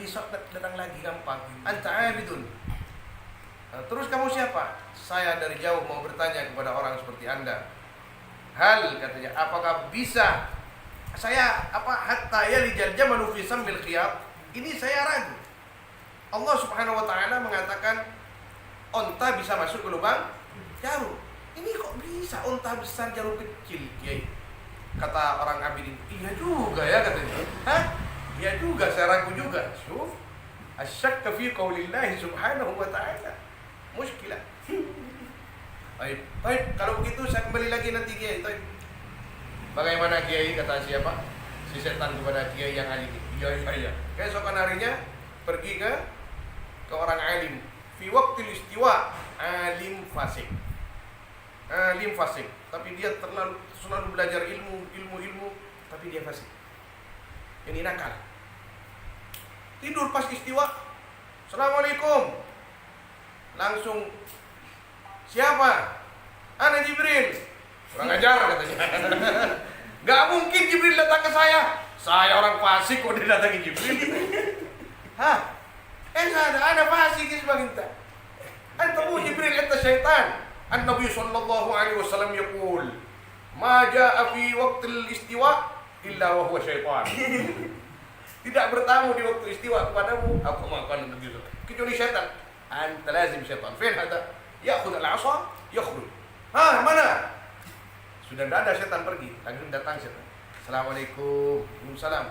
lagi gampang. Anta abidun. Terus kamu siapa? Saya dari jauh mau bertanya kepada orang seperti Anda. Hal katanya, apakah bisa saya hatta yalijal jamalu fi sammil khiyat? Ini saya ragu. Allah Subhanahu wa taala mengatakan onta bisa masuk ke lubang jarum. Ini kok bisa onta besar jarum kecil, Kiai? Kata orang abid ini, iya juga ya katanya. Hah? Iya juga, saya ragu juga. Syuf, asyakka fi qaulillahi subhanahu wa ta'ala. Muskilah. Baik, kalau begitu saya kembali lagi nanti Kiai. Bagaimana Kiai, kata siapa? Si setan kepada Kiai yang alim. Iya. Keesokan harinya pergi ke orang alim. Fi waqtil istiwa, alim fasik. Tapi dia selalu belajar ilmu, tapi dia fasik. Ini nakal. Tidur pas istiwa. Assalamualaikum. Langsung siapa? Ana Jibril. Kurang ajar katanya. Gak mungkin Jibril datang ke saya. Saya orang fasik kok dia datangi Jibril. Hah? Ana fasik sebaginta. Antum Jibril anta syaitan. An-Nabi sallallahu alaihi wasallam yaqul, "Ma jaa'a fi waqtil istiwa illa wa huwa syaitan." Tidak bertamu di waktu istiwa kepadamu aku makan begitu. Kecuali syaitan. Anta lazim syaitan. Fin hada? Ya'khudh al-'asa, yakhruj. Mana? Sudah tidak ada syaitan pergi. Langsung datang syaitan. Assalamualaikum. Waalaikumsalam.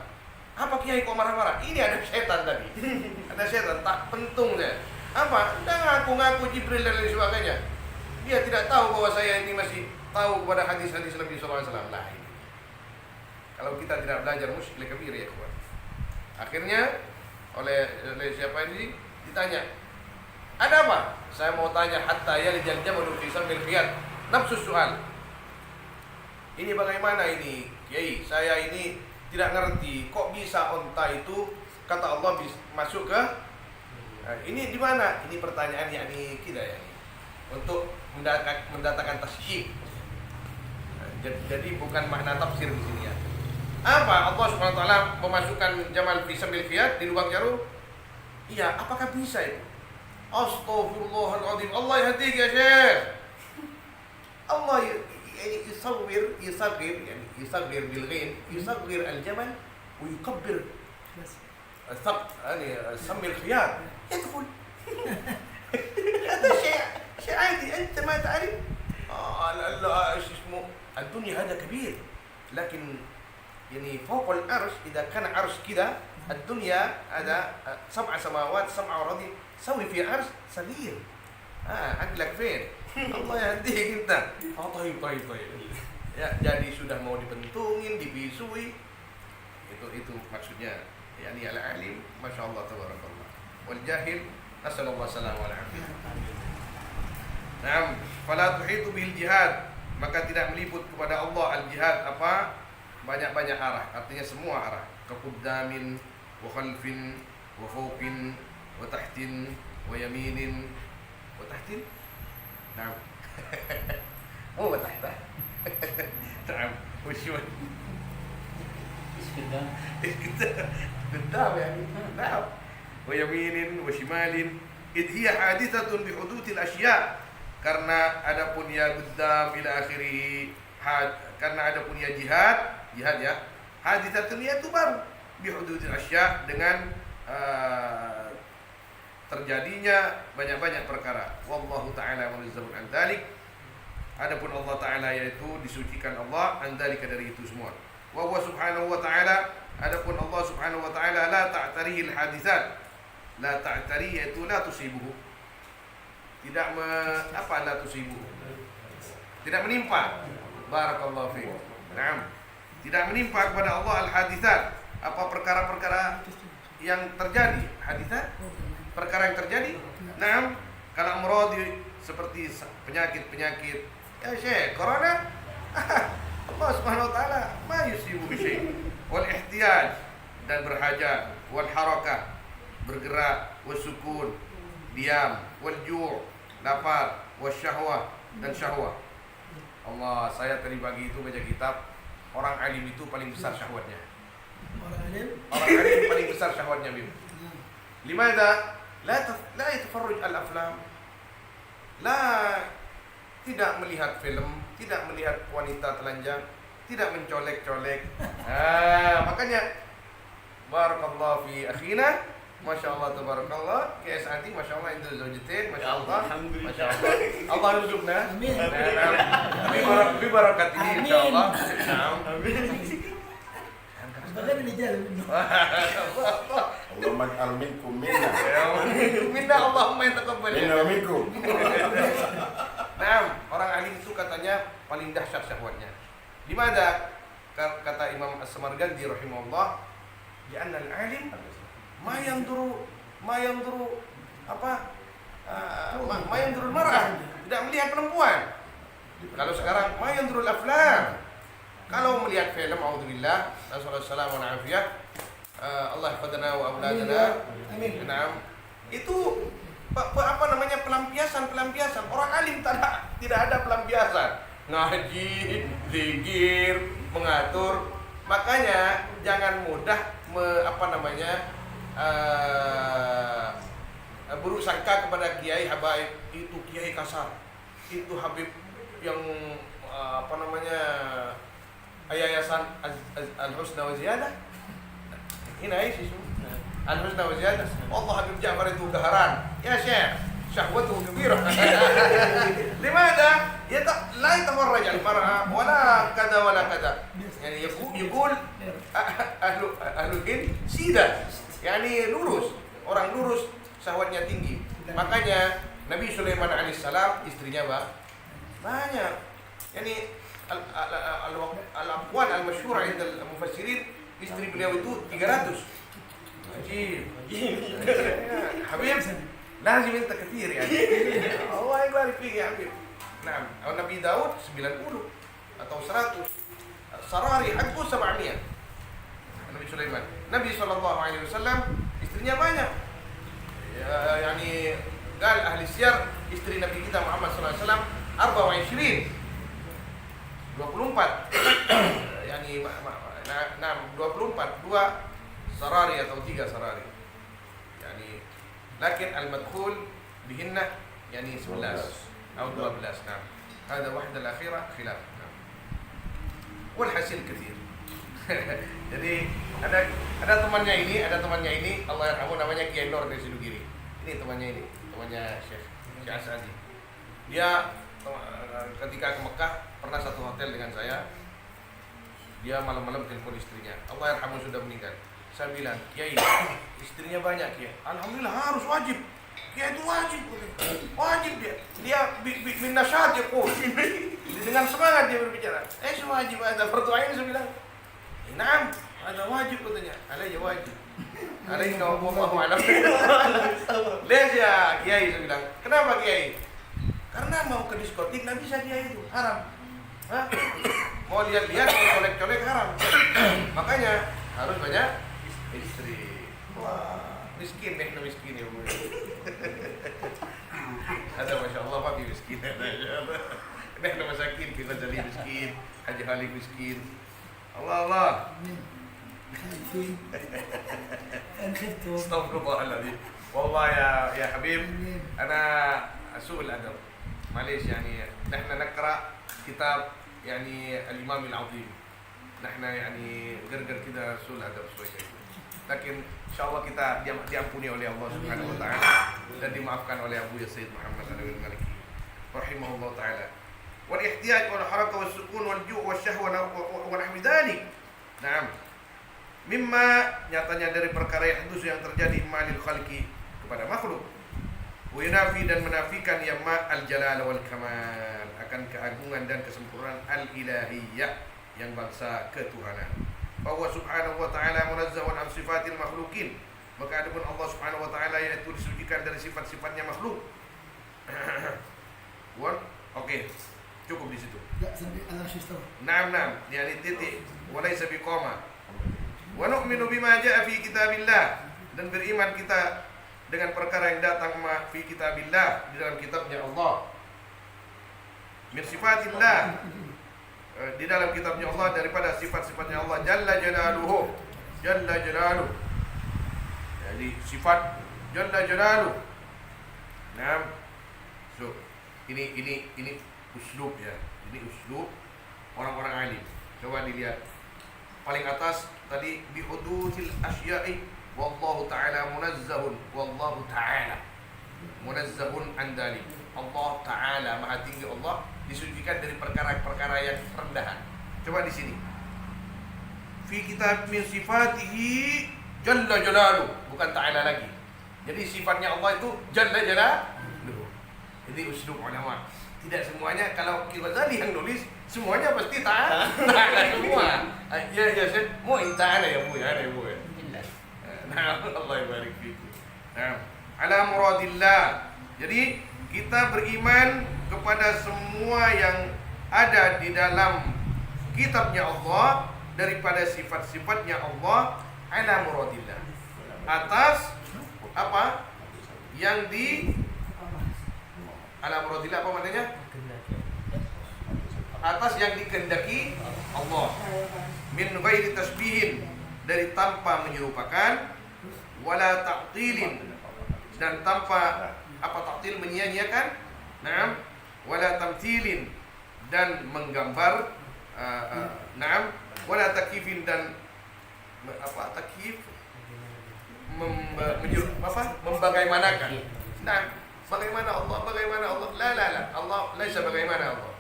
Apa Kiai kok marah-marah? Ini ada syaitan tadi. Ada syaitan tak pentung saya. Apa? Tidak ngaku Jibril dan lain sebagainya. Dia tidak tahu bahwa saya ini masih tahu kepada hadis-hadis Nabi sallallahu alaihi wasallam. Ini. Kalau kita tidak belajar musyrik kabir ya kawan. Akhirnya oleh siapa ini ditanya, "Ada apa?" Saya mau tanya hatta yalijal jamalu fi sammil khiyat. Nafsu soal. Ini bagaimana ini, Kiai? Saya ini tidak ngerti kok bisa onta itu kata Allah masuk ke ini di mana? Ini pertanyaan yakni kita ya. Untuk mendatangkan tasyih. Jadi bukan makna tafsir di sini ya. Apa Allah Subhanahu wa taala memasukkan jamal fi sabil qiyad di lubang jarum? Iya, apakah bisa itu? Astaghfirullahaladzim. Allah yahdik ya Syekh. Allah يصغر bil ghin, يصغر الجمل ويكبر يعني سم الخيار يدخل. هذا شيء عادي. أنت ما تعرف ايش اسمه الدنيا هذا كبير، لكن يعني فوق العرش إذا كان عرش كده الدنيا هذا 7 سماوات 7 أراضي سوي في عرش صغير. عقلك فين؟ Allah yahdik kita. Taib. Ya, jadi sudah mau dibentungin, dibisui. Itu maksudnya. Yani al-alim, masya Allah tabarakallah. Wal jahil, nasallallahu alaihi wasallam. Naam, fala tuhitu bil jihad, maka tidak meliput kepada Allah al-jihad apa? Banyak-banyak arah, artinya semua arah. Kaquddamin wa khalfin wa fawqin wa tahtin wa yaminin wa tahtin. Naam. Wa tahta. Naam. Washwa. قدام يعني نعم ويمين وشمال إذ هي حادثة بحدوث الأشياء karena adapun ya qaddam ila akhirih karena adapun ya jihad ya haditsatun itu baru bihududil asya dengan terjadinya banyak-banyak perkara. Wallahu taala munazzahun an dzalik. Adapun Allah taala yaitu disucikan Allah an dzalika dari itu semua. Wa huwa subhanahu wa ta'ala, adapun Allah subhanahu wa ta'ala la ta'tarihil haditsat. La ta'tari yaitu la tusibuhu. Tidak la tusibuhu. Tidak menimpa. Barakallahu fiik. Naam. Tidak menimpa kepada Allah al-haditsat, apa perkara-perkara yang terjadi. Haditsat perkara yang terjadi. Naam, kalau amradi seperti penyakit-penyakit. Ya Syekh, corona Allah Subhanahu wa taala ma yusibu bi syai' wal ihtiyaj dan berhajat wal harakah bergerak wasukun diam wal ju' lapar wasyahwah dan syahwah. Allah, saya tadi pagi itu baca kitab orang alim itu paling besar syahwatnya. Orang alim paling besar syahwatnya Bim. Limadha la yatafarruj al-aflam. Tidak melihat film, tidak melihat wanita telanjang, tidak mencolek-colek. Makanya barakallahu fi akhina, masyaallah tabarakallah, kayak saati masyaallah itu zaujatain, masyaallah. Masyaallah. Allah yarzuqna. Amin. Bi barakatihi insyaallah. Amin. Bagaimana ini jalan? Allahumma ij'al minkum minna. Minna Allahumma taqabbal. Minna minkum. Nah, orang alim itu katanya paling dahsyat syahwatnya. Di mana? Kata Imam As-Samarqandi rahimahullah, di anna al-alim ma yanzuru mar'ah, tidak melihat perempuan. Kalau sekarang ma yanzuru al-aflam. Kalau melihat film, auzubillah, nasallallahu alaihi wasallam, Allah hafadana wa auladana. Amin. Naam. Itu pelampiasan. Orang alim tidak ada pelampiasan. Ngaji, zikir, mengatur. Makanya jangan mudah buruk sangka kepada kiai habaib. Itu kiai kasar. Itu habib yang yayasan Al-Husna wa Ziyadah. Ini sih Al-Husna wa Ziyadah. Allah Habib Ja'far itu gaharan. Ya Syekh, syahwatuhu kabirah. Limadha? La yatafarraj al-mar'a wala kada. Yani yaqul ahlul ilm sida. Yani lurus. Orang lurus syahwatnya tinggi. Makanya Nabi Sulaiman alaihissalam istrinya banyak. Yani al-aqwal al-masyhura 'inda al-mufassirin, istri beliau itu 300. Ajib. Habib, lazim anta kathir yani. Allah yabarik fik ya Habib. Naam, Nabi Daud 90 atau 100. Sarari haqqu 700. Nabi Sulaiman. Nabi sallallahu alaihi wasallam istrinya banyak. Yani qal ahli siyar, istri Nabi kita Muhammad sallallahu alaihi wasallam 24 yani 24 2 sarari atau 3 sarari yani lakin al-madkhul bihinna yani 11 atau 12 nah هذا واحدة الأخيرة خلاف نعم والحاصل كثير jadi ada temannya ini Allah yarhamu namanya Kiai Nur dari Sidugiri ini temannya Syekh Asadi dia ketika ke Mekah pernah satu hotel dengan saya dia malam-malam telepon istrinya Allah yarhamu sudah meninggal saya bilang Kiai istrinya banyak Kiai alhamdulillah harus wajib Kiai itu wajib dia min nasyat ya kok dengan semangat dia berbicara wajib ada pertuanya saya bilang Naam, ada wajib katanya. Alayya wajib. Alayka wallahu a'lam. Lihat ya Kiai saya bilang. Kenapa Kiai? Karena mau ke diskotik nggak bisa Kiai itu, haram. Hah? Mau lihat-lihat, mau colek-colek haram. Makanya harus banyak istri. Wah, miskin miskin ya Bu. Ada Masya Allah Pak miskin. Nehna masakin, kita jadi miskin, Haji Halik miskin. Allah Astagfirullahaladzim والله يا حبيب أنا أسوء الأدب معليش يعني نحن نقرأ كتاب يعني الإمام العظيم نحن يعني غير كده سوء الأدب شوية لكن إن شاء الله kita diampuni oleh Allah Subhanahu Wa Taala dan dimaafkan oleh Abu Sayyid Muhammad Al-Maliki rahimahullah taala والاحتياج والحركة والسكون والجوع والشهوة ونحو ذلك. Nah, mimma nyatanya dari perkara yang terjadi malil khalqi kepada makhluk. Wa yunafi dan menafikan ya ma al jalal wal kamal akan keagungan dan kesempurnaan al ilahiyah yang bangsa ketuhanan. Bahwa subhanahu wa ta'ala munazzahun an sifatil makhlukin. Maka adapun Allah subhanahu wa ta'ala yaitu disucikan dari sifat-sifatnya makhluk. Oke. Cukup di situ. Ya, sampai al-arsh istawa. Naam, yani titik walaysa biqama. Wa nu'minu bima jaa'a fi kitabillah dan beriman kita dengan perkara yang datang fi kitabillah di dalam kitabnya Allah. Min sifatillah di dalam kitabnya Allah daripada sifat-sifatnya Allah jalla jalaluhu. Jadi sifat jalla jalaluhu. Naam. So, ini uslub ya. Ini uslub orang-orang alim. Coba dilihat. Paling atas tadi bi hudusil asya'i wallahu ta'ala munazzahun wallahu ta'ala munazzahun an dzalik. Allah taala Maha tinggi Allah disucikan dari perkara-perkara yang rendahan. Coba di sini. Fi kitab min sifatihi jalla jalaluhu, bukan ta'ala lagi. Jadi sifatnya Allah itu jalla jalaluhu. Jadi uslub ulama. Tidak semuanya, kalau Al-Ghazali yang nulis semuanya pasti ta'ala semua. Ya Syekh, mau ta'ala ya Bu ya, Bu ya. Nah, Allah barik fiku. Nah, ala muradillah. Jadi kita beriman kepada semua yang ada di dalam kitabnya Allah daripada sifat-sifatnya Allah ala muradillah. Atas apa? Yang di ala muradillah apa maknanya? Atas yang dikehendaki Allah. Min ghairi tasbihin, dari tanpa menyerupakan, wala ta'tilin, dan tanpa apa ta'til menyia-nyiakan, na'am, wala tamthilin, dan menggambar, na'am, wala takifin, dan apa takif membagaimanakan. Nah, bagaimana Allah? La. Allah laisa bagaimana Allah.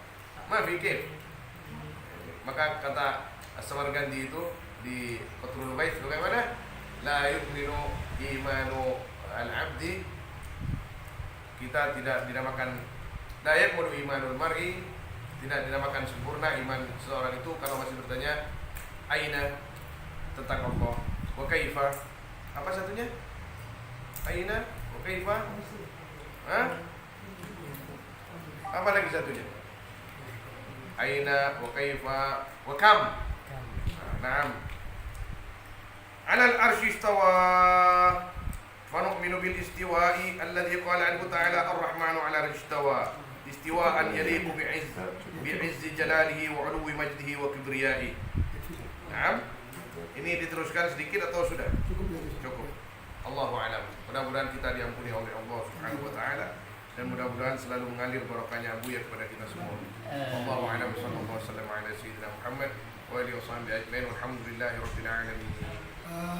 Ma fi kif. Maka kata As-Samarqandi itu di Fathul Bait bagaimana? La yu'minu imanu al-'abdi. Kita tidak dinamakan la yakmulu imanul mar'i, tidak dinamakan sempurna iman seseorang itu kalau masih bertanya aina tentang Allah, wa kaifa. Apa satunya? Aina wa kaifa? Hah? Apa lagi satunya? Aina wa kaifa wa kam. Naam. 'Alal arsy istawa. Fa nu'minu bil istiwa'i alladhi qala anhu ta'ala ar-rahmanu 'ala al-istawa. istiwaan yaliqu bi'izzi jalalihi wa 'uluwi majdihi wa kibriyaihi. Naam. Ini diteruskan sedikit atau sudah? Cukup. Allahu a'lam. Mudah-mudahan kita diampuni oleh Allah Subhanahu wa taala dan mudah-mudahan selalu mengalir barokahnya Buya kepada kita semua. Allahu a'lam. Sallallahu alaihi wasallam ala sayyidina Muhammad wa alihi wasahbihi ajmain. Walhamdulillahirabbil alamin.